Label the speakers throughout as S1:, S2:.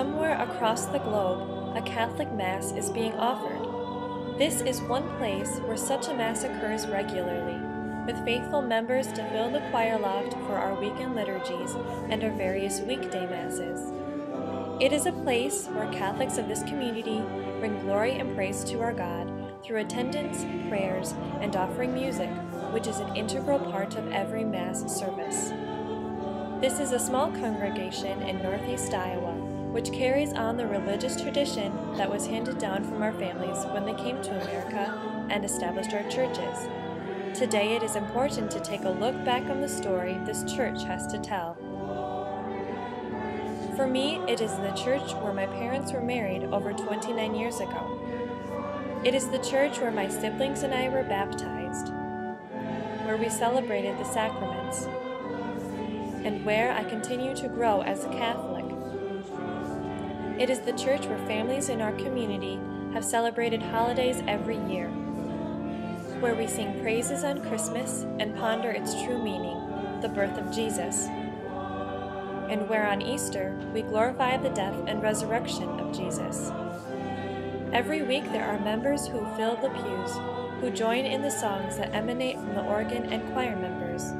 S1: somewhere across the globe, a Catholic Mass is being offered. This is one place where such a Mass occurs regularly, with faithful members to fill the choir loft for our weekend liturgies and our various weekday Masses. It is a place where Catholics of this community bring glory and praise to our God through attendance, prayers, and offering music, which is an integral part of every Mass service. This is a small congregation in northeast Iowa, which carries on the religious tradition that was handed down from our families when they came to America and established our churches. Today it is important to take a look back on the story this church has to tell. For me, it is the church where my parents were married over 29 years ago. It is the church where my siblings and I were baptized, where we celebrated the sacraments, and where I continue to grow as a Catholic. It is the church where families in our community have celebrated holidays every year, where we sing praises on Christmas and ponder its true meaning, the birth of Jesus, and where on Easter we glorify the death and resurrection of Jesus. Every week there are members who fill the pews, who join in the songs that emanate from the organ and choir members.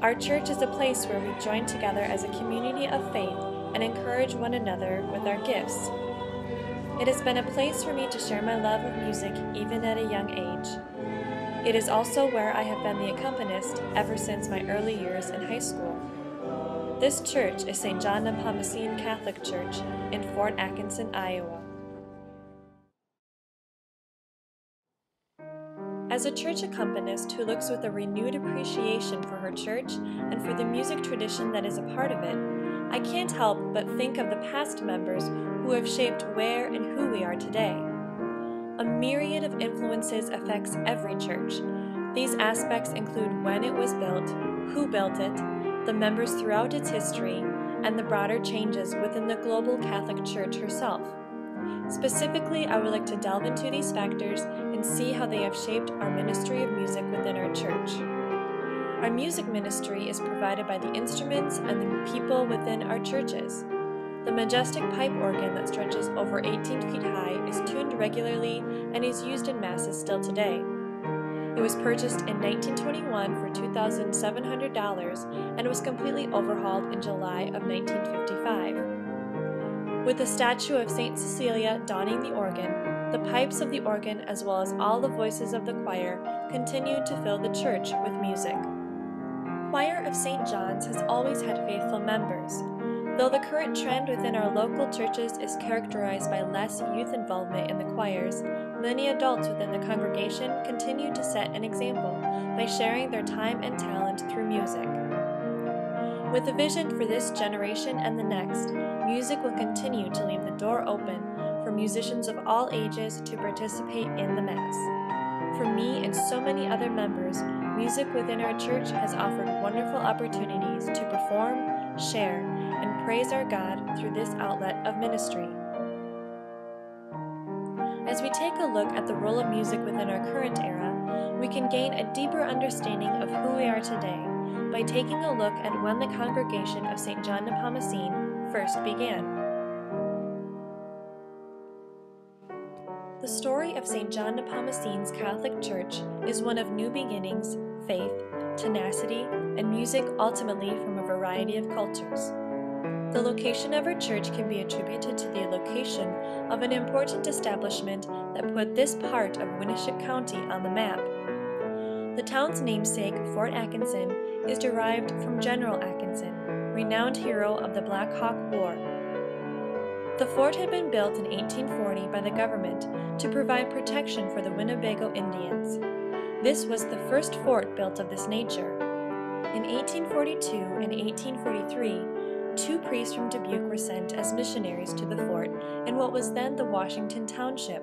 S1: Our church is a place where we join together as a community of faith and encourage one another with our gifts. It has been a place for me to share my love of music even at a young age. It is also where I have been the accompanist ever since my early years in high school. This church is St. John Nepomucene Catholic Church in Fort Atkinson, Iowa. As a church accompanist who looks with a renewed appreciation for her church and for the music tradition that is a part of it, I can't help but think of the past members who have shaped where and who we are today. A myriad of influences affects every church. These aspects include when it was built, who built it, the members throughout its history, and the broader changes within the global Catholic Church herself. Specifically, I would like to delve into these factors and see how they have shaped our ministry of music within our church. Our music ministry is provided by the instruments and the people within our churches. The majestic pipe organ that stretches over 18 feet high is tuned regularly and is used in Masses still today. It was purchased in 1921 for $2,700 and was completely overhauled in July of 1955. With the statue of St. Cecilia donning the organ, the pipes of the organ as well as all the voices of the choir continued to fill the church with music. Choir of St. John's has always had faithful members. Though the current trend within our local churches is characterized by less youth involvement in the choirs, many adults within the congregation continue to set an example by sharing their time and talent through music. With a vision for this generation and the next, music will continue to leave the door open for musicians of all ages to participate in the Mass. For me and so many other members, music within our church has offered wonderful opportunities to perform, share, and praise our God through this outlet of ministry. As we take a look at the role of music within our current era, we can gain a deeper understanding of who we are today by taking a look at when the congregation of St. John Nepomucene first began. The story of St. John Nepomucene's Catholic Church is one of new beginnings, faith, tenacity, and music ultimately from a variety of cultures. The location of our church can be attributed to the location of an important establishment that put this part of Winneshiek County on the map. The town's namesake, Fort Atkinson, is derived from General Atkinson, renowned hero of the Black Hawk War. The fort had been built in 1840 by the government to provide protection for the Winnebago Indians. This was the first fort built of this nature. In 1842 and 1843, 2 priests from Dubuque were sent as missionaries to the fort in what was then the Washington Township.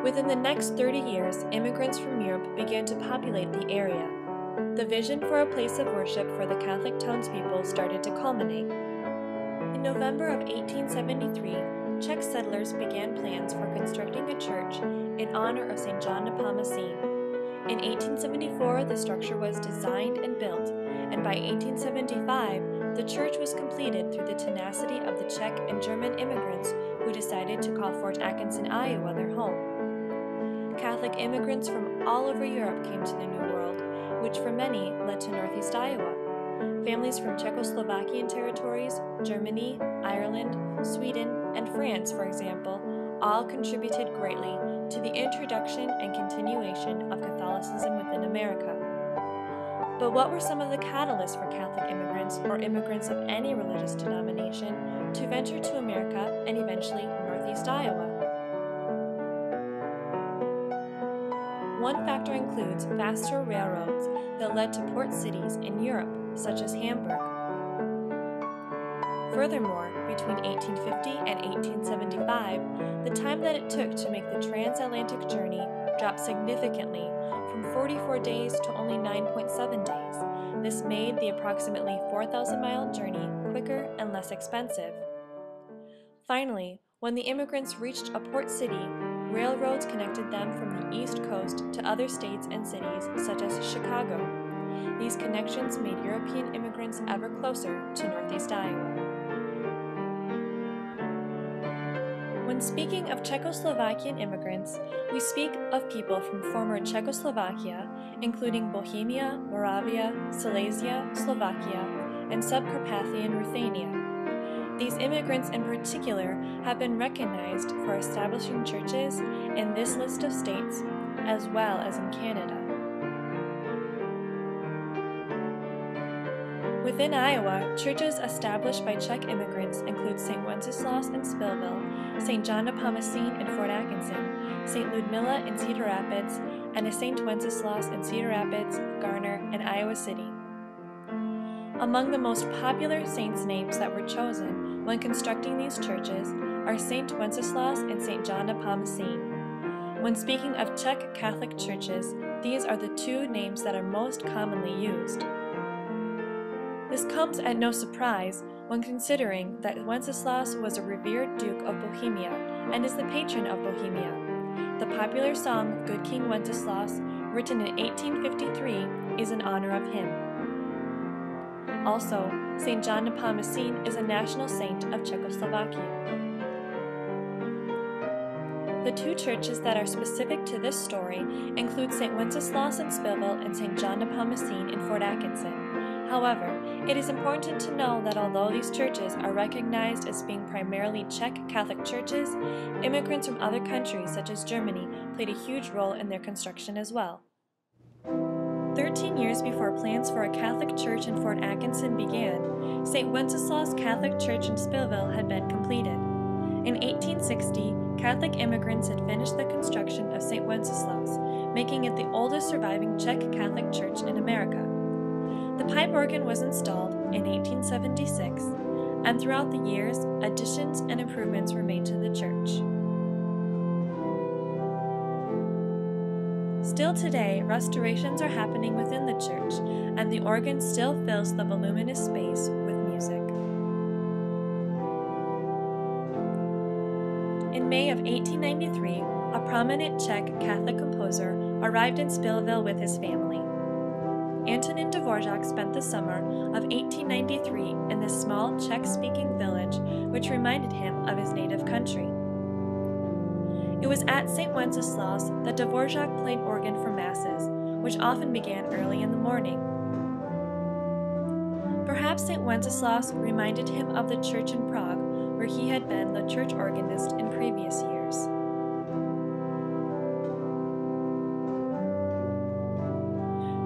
S1: Within the next 30 years, immigrants from Europe began to populate the area. The vision for a place of worship for the Catholic townspeople started to culminate. In November of 1873, Czech settlers began plans for constructing a church in honor of St. John Nepomucene. In 1874, the structure was designed and built, and by 1875, the church was completed through the tenacity of the Czech and German immigrants who decided to call Fort Atkinson, Iowa their home. Catholic immigrants from all over Europe came to the New World, which for many led to Northeast Iowa. Families from Czechoslovakian territories, Germany, Ireland, Sweden, and France, for example, all contributed greatly to the introduction and continuation of Catholicism within America. But what were some of the catalysts for Catholic immigrants, or immigrants of any religious denomination, to venture to America and eventually Northeast Iowa? One factor includes faster railroads that led to port cities in Europe, such as Hamburg. Furthermore, between 1850 and 1875, the time that it took to make the transatlantic journey dropped significantly from 44 days to only 9.7 days. This made the approximately 4,000-mile journey quicker and less expensive. Finally, when the immigrants reached a port city, railroads connected them from the East Coast to other states and cities such as Chicago. These connections made European immigrants ever closer to Northeast Iowa. When speaking of Czechoslovakian immigrants, we speak of people from former Czechoslovakia, including Bohemia, Moravia, Silesia, Slovakia, and Subcarpathian Ruthenia. These immigrants in particular have been recognized for establishing churches in this list of states, as well as in Canada. Within Iowa, churches established by Czech immigrants include St. Wenceslaus in Spillville, St. John Nepomucene in Fort Atkinson, St. Ludmilla in Cedar Rapids, and a St. Wenceslaus in Cedar Rapids, Garner, and Iowa City. Among the most popular saints' names that were chosen when constructing these churches are St. Wenceslaus and St. John Nepomucene. When speaking of Czech Catholic churches, these are the two names that are most commonly used. This comes at no surprise when considering that Wenceslaus was a revered Duke of Bohemia and is the patron of Bohemia. The popular song Good King Wenceslaus, written in 1853, is in honor of him. Also, St. John Nepomucene is a national saint of Czechoslovakia. The two churches that are specific to this story include St. Wenceslaus in Spillville and St. John Nepomucene in Fort Atkinson. However, it is important to know that although these churches are recognized as being primarily Czech Catholic churches, immigrants from other countries such as Germany played a huge role in their construction as well. 13 years before plans for a Catholic church in Fort Atkinson began, St. Wenceslaus Catholic Church in Spillville had been completed. In 1860, Catholic immigrants had finished the construction of St. Wenceslaus, making it the oldest surviving Czech Catholic church in America. The pipe organ was installed in 1876, and throughout the years, additions and improvements were made to the church. Still today, restorations are happening within the church, and the organ still fills the voluminous space with music. In May of 1893, a prominent Czech Catholic composer arrived in Spillville with his family. Antonin Dvorak spent the summer of 1893 in this small Czech-speaking village, which reminded him of his native country. It was at St. Wenceslaus that Dvorak played organ for masses, which often began early in the morning. Perhaps St. Wenceslaus reminded him of the church in Prague, where he had been the church organist in previous years.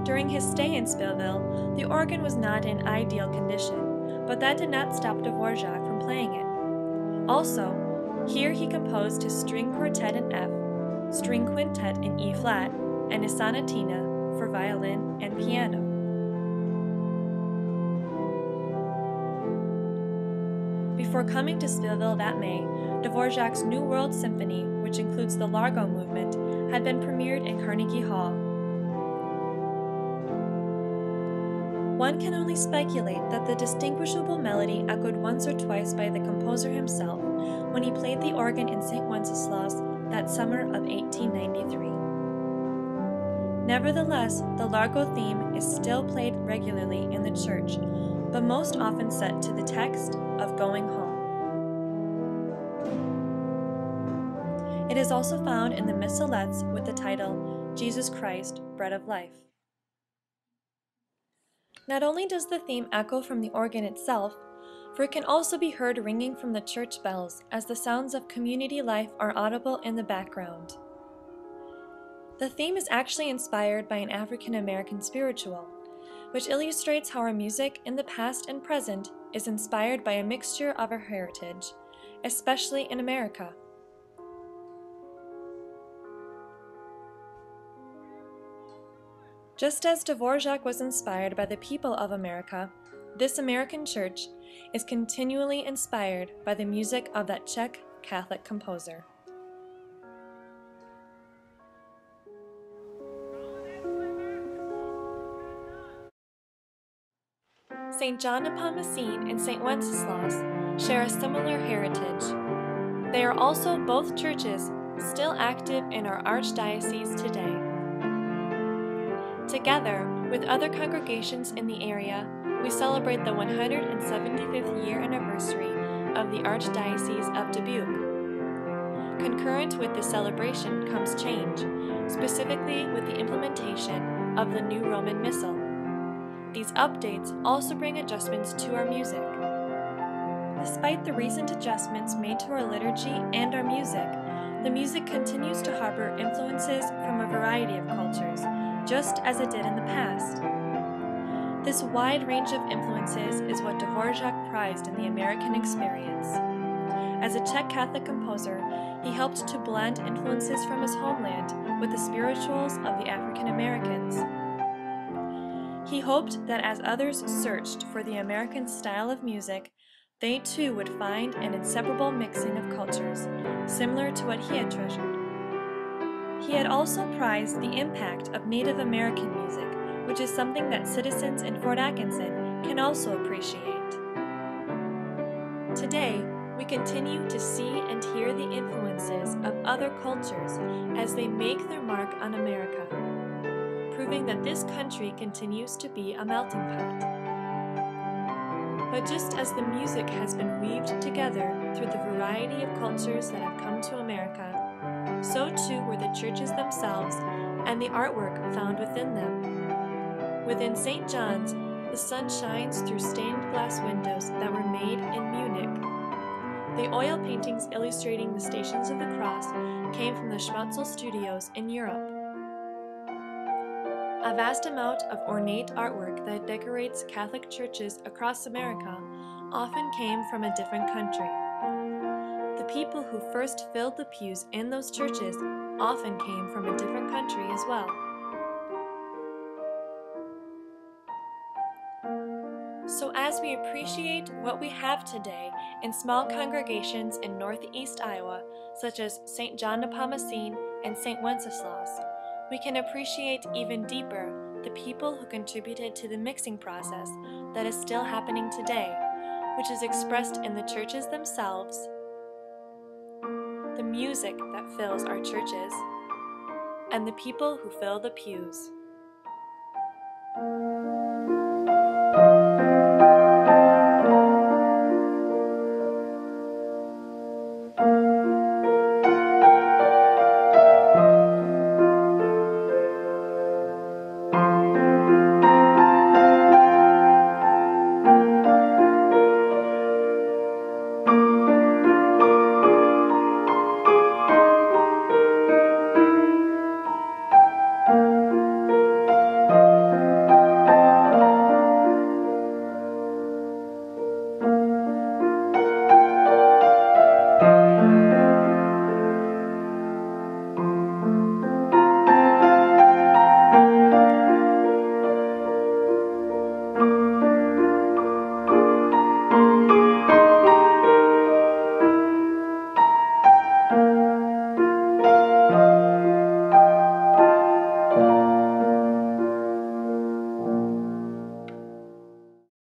S1: During his stay in Spillville, the organ was not in ideal condition, but that did not stop Dvorak from playing it. Also, here he composed his string quartet in F, string quintet in E flat, and his sonatina for violin and piano. Before coming to Spillville that May, Dvorak's New World Symphony, which includes the Largo movement, had been premiered in Carnegie Hall. One can only speculate that the distinguishable melody echoed once or twice by the composer himself when he played the organ in St. Wenceslaus that summer of 1893. Nevertheless, the Largo theme is still played regularly in the church, but most often set to the text of going home. It is also found in the missalettes with the title, Jesus Christ, Bread of Life. Not only does the theme echo from the organ itself, for it can also be heard ringing from the church bells as the sounds of community life are audible in the background. The theme is actually inspired by an African American spiritual, which illustrates how our music in the past and present is inspired by a mixture of our heritage, especially in America. Just as Dvorak was inspired by the people of America, this American church is continually inspired by the music of that Czech Catholic composer. St. John Nepomucene and St. Wenceslaus share a similar heritage. They are also both churches still active in our archdiocese today. Together with other congregations in the area, we celebrate the 175th year anniversary of the Archdiocese of Dubuque. Concurrent with this celebration comes change, specifically with the implementation of the new Roman Missal. These updates also bring adjustments to our music. Despite the recent adjustments made to our liturgy and our music, the music continues to harbor influences from a variety of cultures, just as it did in the past. This wide range of influences is what Dvorak prized in the American experience. As a Czech Catholic composer, he helped to blend influences from his homeland with the spirituals of the African Americans. He hoped that as others searched for the American style of music, they too would find an inseparable mixing of cultures, similar to what he had treasured. He had also prized the impact of Native American music, which is something that citizens in Fort Atkinson can also appreciate. Today, we continue to see and hear the influences of other cultures as they make their mark on America, proving that this country continues to be a melting pot. But just as the music has been weaved together through the variety of cultures that have come to America, so too were the churches themselves and the artwork found within them. Within St. John's, the sun shines through stained glass windows that were made in Munich. The oil paintings illustrating the Stations of the Cross came from the Schmutzel studios in Europe. A vast amount of ornate artwork that decorates Catholic churches across America often came from a different country. The people who first filled the pews in those churches often came from a different country as well. So as we appreciate what we have today in small congregations in northeast Iowa, such as St. John Nepomucene and St. Wenceslaus, we can appreciate even deeper the people who contributed to the mixing process that is still happening today, which is expressed in the churches themselves, the music that fills our churches, and the people who fill the pews.